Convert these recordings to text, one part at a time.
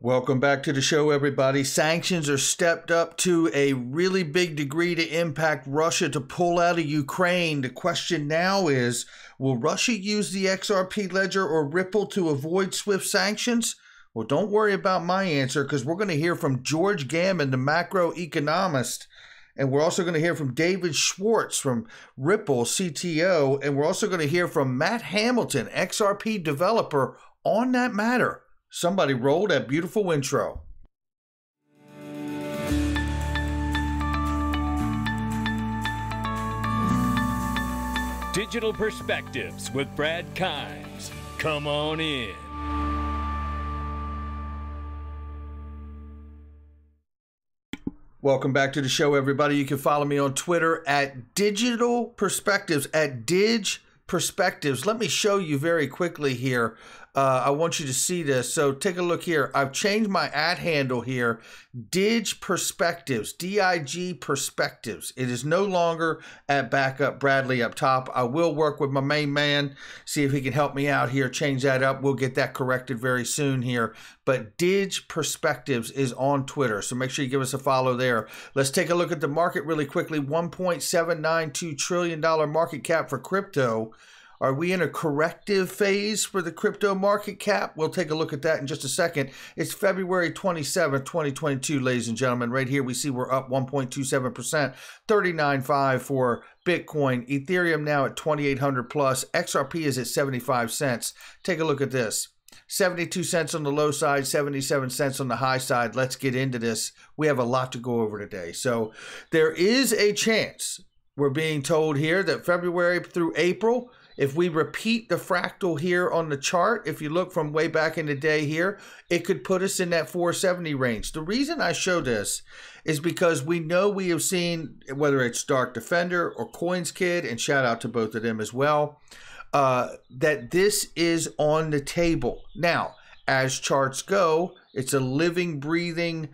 Welcome back to the show, everybody. Sanctions are stepped up to a really big degree to impact Russia to pull out of Ukraine. The question now is, will Russia use the XRP ledger or Ripple to avoid SWIFT sanctions? Well, don't worry about my answer, because we're going to hear from George Gammon, the macroeconomist, and we're also going to hear from David Schwartz from Ripple, CTO, and we're also going to hear from Matt Hamilton, XRP developer, on that matter. Somebody roll that beautiful intro. Digital Perspectives with Brad Kimes. Come on in. Welcome back to the show, everybody. You can follow me on Twitter at Digital Perspectives, at Dig Perspectives. Let me show you very quickly here. I want you to see this. So take a look here. I've changed my @ handle here. Dig Perspectives, DIG Perspectives. It is no longer at Backup Bradley up top. I will work with my main man, see if he can help me out here, change that up. We'll get that corrected very soon here. But Dig Perspectives is on Twitter, so make sure you give us a follow there. Let's take a look at the market really quickly. $1.792 trillion market cap for crypto. Are we in a corrective phase for the crypto market cap? We'll take a look at that in just a second. It's February 27th, 2022, ladies and gentlemen. Right here, we see we're up 1.27%, 39.5 for Bitcoin. Ethereum now at 2,800 plus. XRP is at 75 cents. Take a look at this. 72 cents on the low side, 77 cents on the high side. Let's get into this. We have a lot to go over today. So there is a chance, we're being told here, that February through April, if we repeat the fractal here on the chart, if you look from way back in the day here, it could put us in that 470 range. The reason I show this is because we know we have seen, whether it's Dark Defender or CoinsKid, and shout out to both of them as well, that this is on the table. Now, as charts go, it's a living, breathing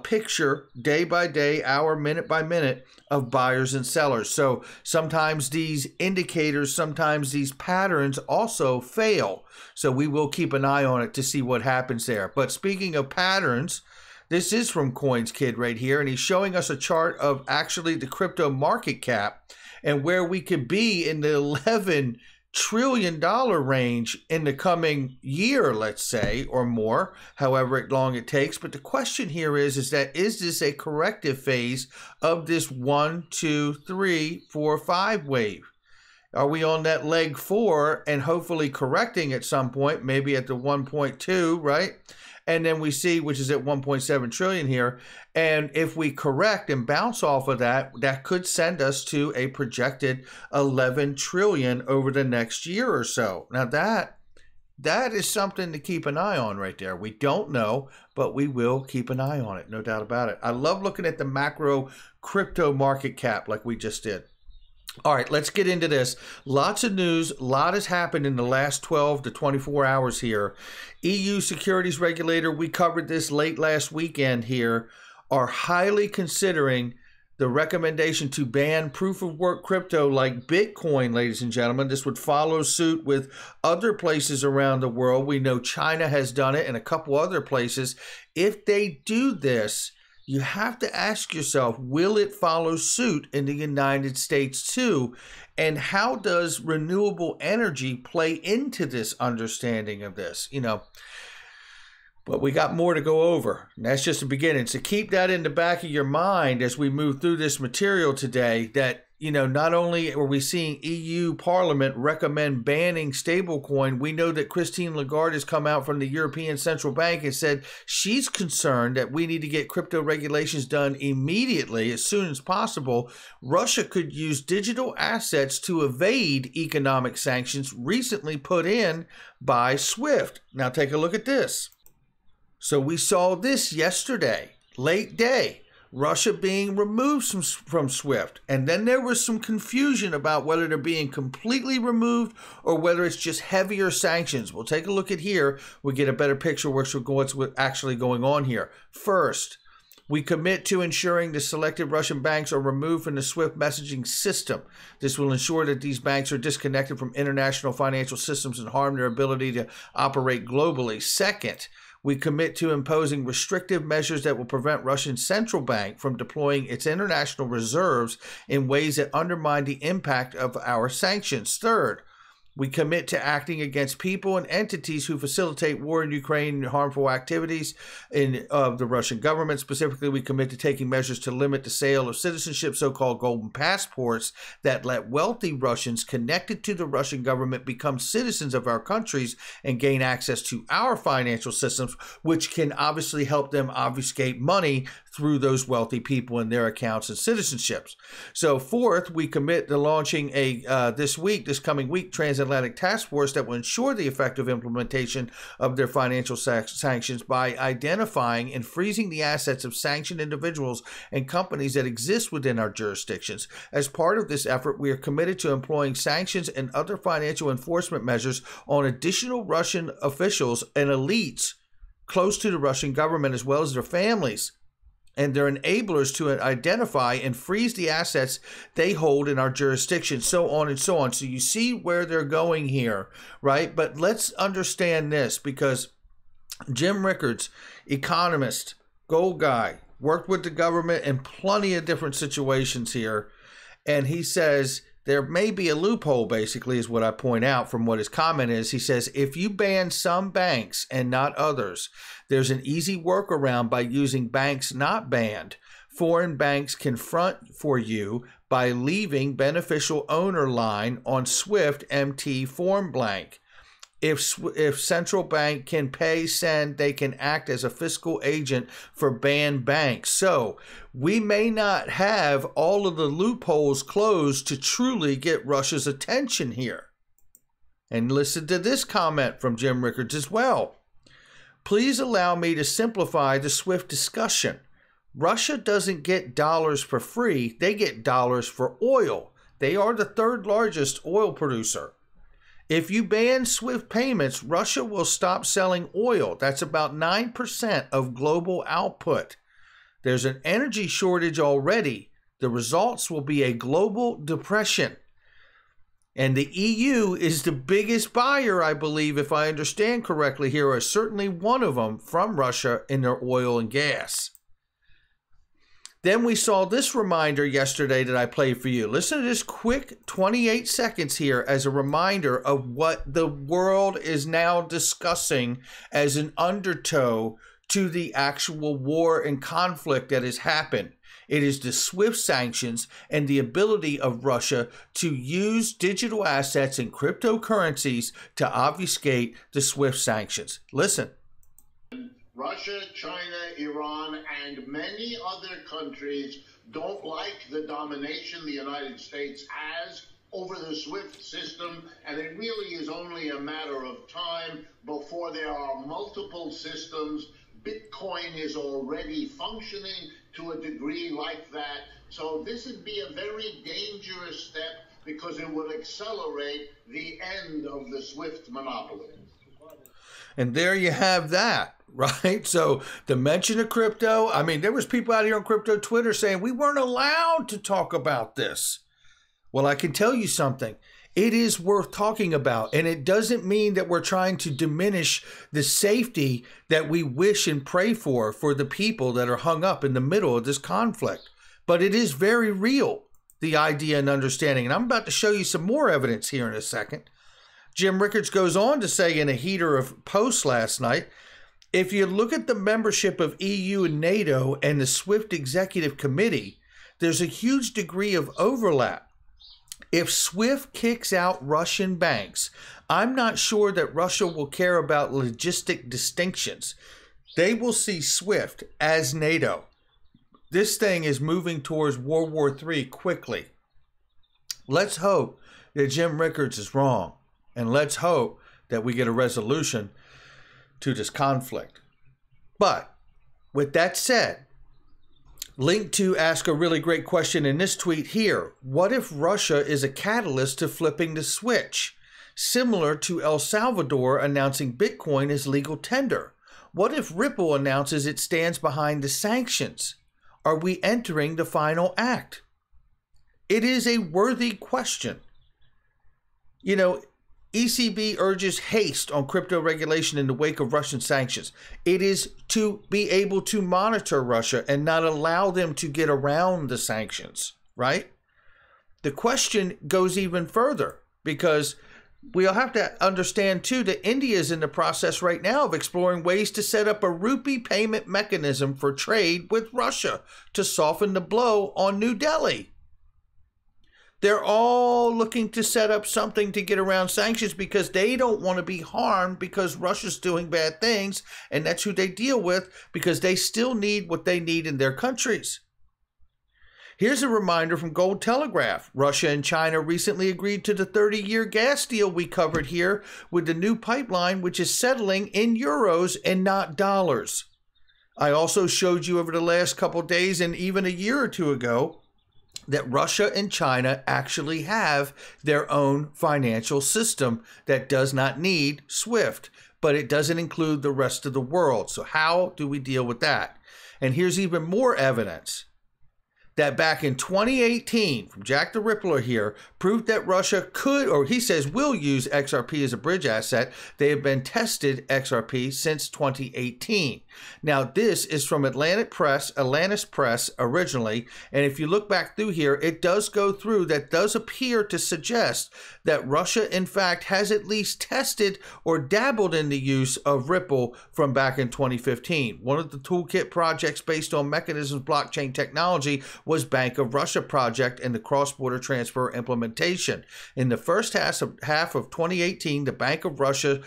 picture day by day, hour, minute by minute of buyers and sellers. So sometimes these indicators, sometimes these patterns also fail. So we will keep an eye on it to see what happens there. But speaking of patterns, this is from CoinsKid right here, and he's showing us a chart of actually the crypto market cap and where we could be in the $11 trillion range in the coming year, let's say, or more, however long it takes. But the question here is this a corrective phase of this 1, 2, 3, 4, 5 wave? Are we on that leg 4 and hopefully correcting at some point, maybe at the 1.2, right? And then we see, which is at 1.7 trillion here. And if we correct and bounce off of that, that could send us to a projected 11 trillion over the next year or so. Now that is something to keep an eye on right there. We don't know, but we will keep an eye on it. No doubt about it. I love looking at the macro crypto market cap like we just did. All right, let's get into this. Lots of news. A lot has happened in the last 12 to 24 hours here. EU securities regulator, we covered this late last weekend here, are highly considering the recommendation to ban proof-of-work crypto like Bitcoin, ladies and gentlemen. This would follow suit with other places around the world. We know China has done it and a couple other places. If they do this, you have to ask yourself, will it follow suit in the United States too? And how does renewable energy play into this understanding of this? You know, but we got more to go over. And that's just the beginning. So keep that in the back of your mind as we move through this material today, that, you know, not only are we seeing EU Parliament recommend banning stablecoin, we know that Christine Lagarde has come out from the European Central Bank and said she's concerned that we need to get crypto regulations done immediately, as soon as possible. Russia could use digital assets to evade economic sanctions recently put in by SWIFT. Now take a look at this. So we saw this yesterday, late day. Russia being removed from SWIFT. And then there was some confusion about whether they're being completely removed or whether it's just heavier sanctions. We'll take a look at here. We get a better picture of what's actually going on here. First, we commit to ensuring the selected Russian banks are removed from the SWIFT messaging system. This will ensure that these banks are disconnected from international financial systems and harm their ability to operate globally. Second, We commit to imposing restrictive measures that will prevent Russia's central bank from deploying its international reserves in ways that undermine the impact of our sanctions. Third, we commit to acting against people and entities who facilitate war in Ukraine and harmful activities of the Russian government. Specifically, we commit to taking measures to limit the sale of citizenship, so-called golden passports, that let wealthy Russians connected to the Russian government become citizens of our countries and gain access to our financial systems, which can obviously help them obfuscate money through those wealthy people in their accounts and citizenships. So fourth, we commit to launching this coming week, transatlantic task force that will ensure the effective implementation of their financial sanctions by identifying and freezing the assets of sanctioned individuals and companies that exist within our jurisdictions. As part of this effort, we are committed to employing sanctions and other financial enforcement measures on additional Russian officials and elites close to the Russian government, as well as their families and their enablers, to identify and freeze the assets they hold in our jurisdiction, so on and so on. So you see where they're going here, right? But let's understand this, because Jim Rickards, economist, gold guy, worked with the government in plenty of different situations here, and he says there may be a loophole, basically, is what I point out from what his comment is. He says, if you ban some banks and not others, there's an easy workaround by using banks not banned. Foreign banks can front for you by leaving beneficial owner line on SWIFT MT form blank. If central bank can pay send, they can act as a fiscal agent for banned banks. So we may not have all of the loopholes closed to truly get Russia's attention here. And listen to this comment from Jim Rickards as well. Please allow me to simplify the SWIFT discussion. Russia doesn't get dollars for free. They get dollars for oil. They are the third largest oil producer. If you ban SWIFT payments, Russia will stop selling oil. That's about 9% of global output. There's an energy shortage already. The results will be a global depression. And the EU is the biggest buyer, I believe, if I understand correctly here, or certainly one of them, from Russia in their oil and gas. Then we saw this reminder yesterday that I played for you. Listen to this quick 28 seconds here as a reminder of what the world is now discussing as an undertow to the actual war and conflict that has happened. It is the SWIFT sanctions and the ability of Russia to use digital assets and cryptocurrencies to obfuscate the SWIFT sanctions. Listen. Russia, China, Iran, and many other countries don't like the domination the United States has over the SWIFT system, and it really is only a matter of time before there are multiple systems. Bitcoin is already functioning to a degree like that. So this would be a very dangerous step because it would accelerate the end of the SWIFT monopoly. And there you have that, right? So the mention of crypto, I mean, there was people out here on crypto Twitter saying we weren't allowed to talk about this. Well, I can tell you something. It is worth talking about, and it doesn't mean that we're trying to diminish the safety that we wish and pray for the people that are hung up in the middle of this conflict. But it is very real, the idea and understanding. And I'm about to show you some more evidence here in a second. Jim Rickards goes on to say in a heater of posts last night, if you look at the membership of EU and NATO and the SWIFT Executive Committee, there's a huge degree of overlap. If SWIFT kicks out Russian banks, I'm not sure that Russia will care about logistic distinctions. They will see SWIFT as NATO. This thing is moving towards World War III quickly. Let's hope that Jim Rickards is wrong. And let's hope that we get a resolution to this conflict. But with that said, link to ask a really great question in this tweet here. What if Russia is a catalyst to flipping the switch? Similar to El Salvador announcing Bitcoin as legal tender. What if Ripple announces it stands behind the sanctions? Are we entering the final act? It is a worthy question. You know, ECB urges haste on crypto regulation in the wake of Russian sanctions. It is to be able to monitor Russia and not allow them to get around the sanctions, right? The question goes even further because we'll have to understand too that India is in the process right now of exploring ways to set up a rupee payment mechanism for trade with Russia to soften the blow on New Delhi. They're all looking to set up something to get around sanctions because they don't want to be harmed because Russia's doing bad things, and that's who they deal with because they still need what they need in their countries. Here's a reminder from Gold Telegraph. Russia and China recently agreed to the 30-year gas deal we covered here with the new pipeline, which is settling in euros and not dollars. I also showed you over the last couple of days and even a year or two ago that Russia and China actually have their own financial system that does not need SWIFT, but it doesn't include the rest of the world. So how do we deal with that? And here's even more evidence that back in 2018, from Jack the Rippler here, proved that Russia could, or he says will use XRP as a bridge asset. They have been tested XRP since 2018. Now, this is from Atlantis Press originally, and if you look back through here, it does go through that does appear to suggest that Russia, in fact, has at least tested or dabbled in the use of Ripple from back in 2015. One of the toolkit projects based on mechanisms blockchain technology was Bank of Russia project and the cross-border transfer implementation. In the first half of 2018, the Bank of Russia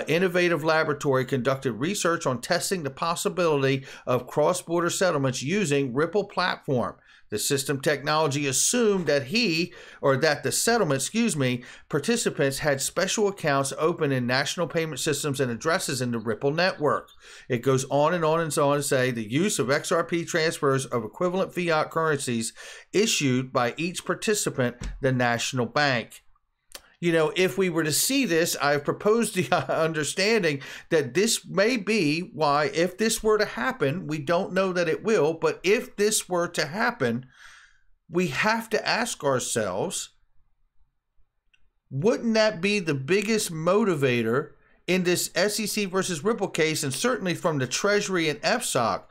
Innovative Laboratory conducted research on testing the possibility of cross-border settlements using Ripple platform. The system technology assumed that the settlement, participants had special accounts open in national payment systems and addresses in the Ripple network. It goes on and on and so on to say the use of XRP transfers of equivalent fiat currencies issued by each participant, the national bank. You know, if we were to see this, I've proposed the understanding that this may be why, if this were to happen, we don't know that it will, but if this were to happen, we have to ask ourselves, wouldn't that be the biggest motivator in this SEC versus Ripple case, and certainly from the Treasury and FSOC,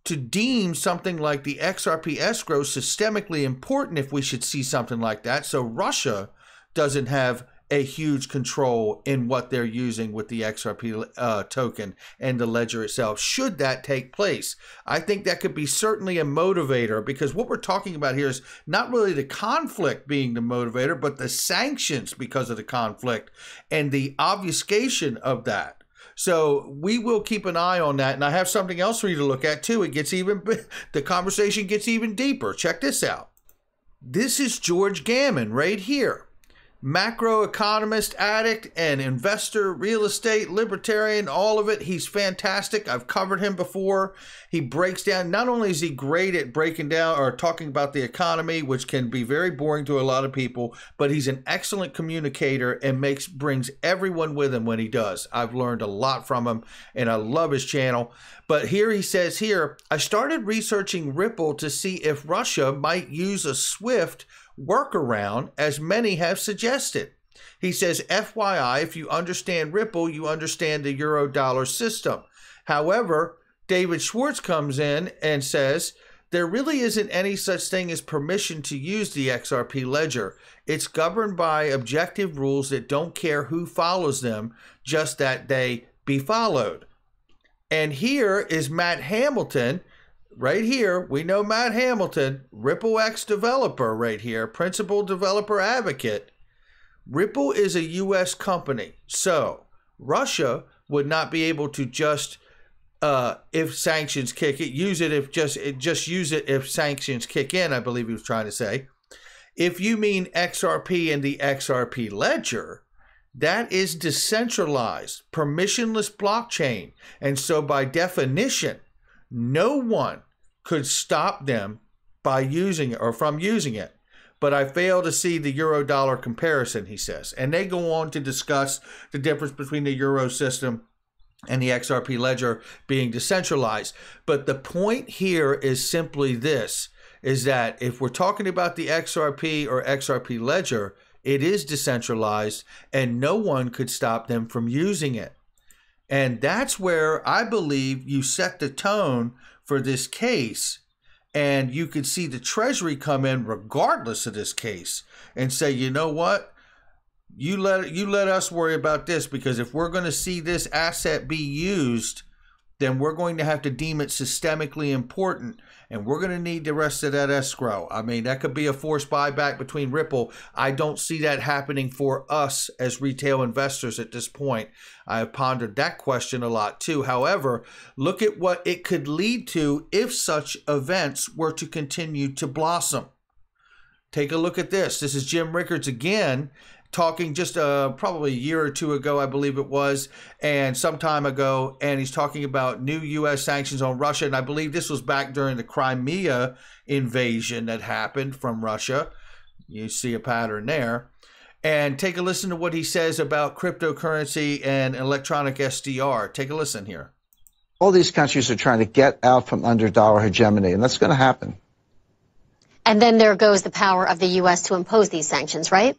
to deem something like the XRP escrow systemically important if we should see something like that, so Russia doesn't have a huge control in what they're using with the XRP token and the ledger itself, should that take place. I think that could be certainly a motivator, because what we're talking about here is not really the conflict being the motivator, but the sanctions because of the conflict and the obfuscation of that. So we will keep an eye on that. And I have something else for you to look at too. The conversation gets even deeper. Check this out. This is George Gammon right here. Macroeconomist, addict, and investor, real estate, libertarian, all of it. He's fantastic. I've covered him before. He breaks down, not only is he great at breaking down or talking about the economy, which can be very boring to a lot of people, but he's an excellent communicator and brings everyone with him when he does. I've learned a lot from him, and I love his channel. But here he says here, I started researching Ripple to see if Russia might use a SWIFT workaround, as many have suggested. He says, FYI, if you understand Ripple, you understand the euro-dollar system. However, David Schwartz comes in and says, there really isn't any such thing as permission to use the XRP ledger. It's governed by objective rules that don't care who follows them, just that they be followed. And here is Matt Hamilton. Right here, we know Matt Hamilton, RippleX developer right here, principal developer advocate. Ripple is a U.S. company, so Russia would not be able to just, if sanctions kick it, use it if sanctions kick in, I believe he was trying to say. If you mean XRP and the XRP ledger, that is decentralized, permissionless blockchain, and so by definition, no one could stop them by using it or from using it. But I fail to see the euro-dollar comparison, he says. And they go on to discuss the difference between the euro system and the XRP ledger being decentralized. But the point here is simply this, is that if we're talking about the XRP or XRP ledger, it is decentralized and no one could stop them from using it. And that's where I believe you set the tone for this case. And you could see the Treasury come in regardless of this case and say, you know what? You let us worry about this, because if we're going to see this asset be used, then we're going to have to deem it systemically important, and we're going to need the rest of that escrow. I mean, that could be a forced buyback between Ripple. I don't see that happening for us as retail investors at this point. I have pondered that question a lot too. However, look at what it could lead to if such events were to continue to blossom. Take a look at this. This is Jim Rickards again, talking just probably a year or two ago, I believe it was, and some time ago, and he's talking about new U.S. sanctions on Russia, and I believe this was back during the Crimea invasion that happened from Russia. You see a pattern there. And take a listen to what he says about cryptocurrency and electronic SDR. Take a listen here. All these countries are trying to get out from under dollar hegemony, and that's going to happen. And then there goes the power of the U.S. to impose these sanctions, right?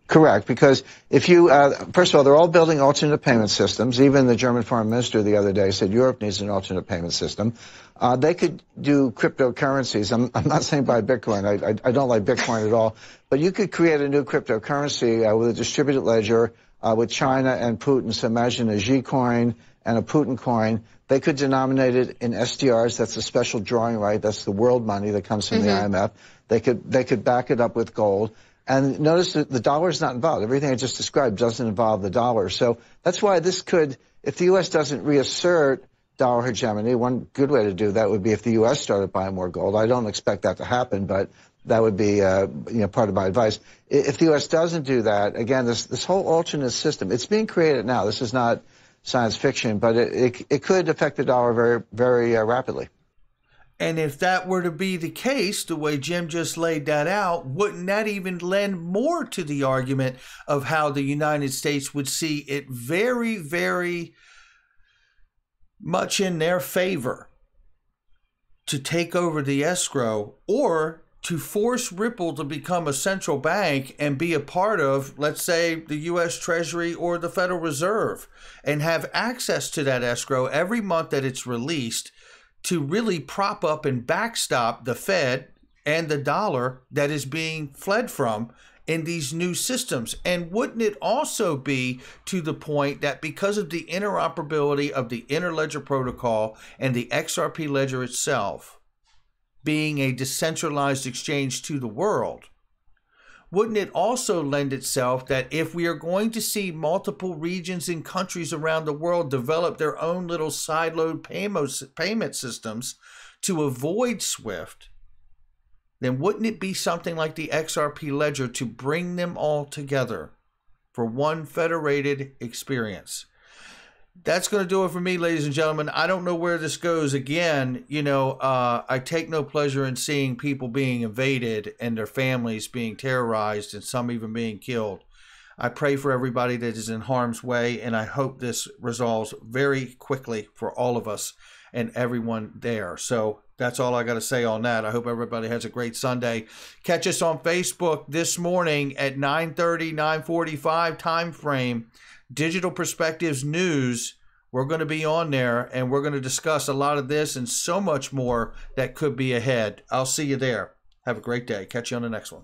Correct, because if you, first of all, they're all building alternate payment systems. Even the German foreign minister the other day said Europe needs an alternate payment system. They could do cryptocurrencies. I'm not saying buy Bitcoin. I don't like Bitcoin at all. But you could create a new cryptocurrency with a distributed ledger with China and Putin. So imagine a Xi coin and a Putin coin. They could denominate it in SDRs. That's a special drawing right. That's the world money that comes from the IMF. They could back it up with gold. And notice that the dollar is not involved. Everything I just described doesn't involve the dollar. So that's why this could, if the U.S. doesn't reassert dollar hegemony, one good way to do that would be if the U.S. started buying more gold. I don't expect that to happen, but that would be part of my advice. If the U.S. doesn't do that, again, this whole alternate system, it's being created now. This is not science fiction, but it could affect the dollar very, very rapidly. And if that were to be the case, the way Jim just laid that out, wouldn't that even lend more to the argument of how the United States would see it very, very much in their favor to take over the escrow, or to force Ripple to become a central bank and be a part of, let's say, the U.S. Treasury or the Federal Reserve, and have access to that escrow every month that it's released, to really prop up and backstop the Fed and the dollar that is being fled from in these new systems. And wouldn't it also be to the point that because of the interoperability of the Interledger Protocol and the XRP ledger itself being a decentralized exchange to the world, wouldn't it also lend itself that if we are going to see multiple regions and countries around the world develop their own little sideload payment systems to avoid SWIFT, then wouldn't it be something like the XRP ledger to bring them all together for one federated experience? That's going to do it for me, ladies and gentlemen. I don't know where this goes. Again, I take no pleasure in seeing people being invaded and their families being terrorized and some even being killed. I pray for everybody that is in harm's way, and I hope this resolves very quickly for all of us and everyone there. So that's all I got to say on that. I hope everybody has a great Sunday. Catch us on Facebook this morning at 9:30, 9:45 time frame. Digital Perspectives News. We're going to be on there, and we're going to discuss a lot of this and so much more that could be ahead. I'll see you there. Have a great day. Catch you on the next one.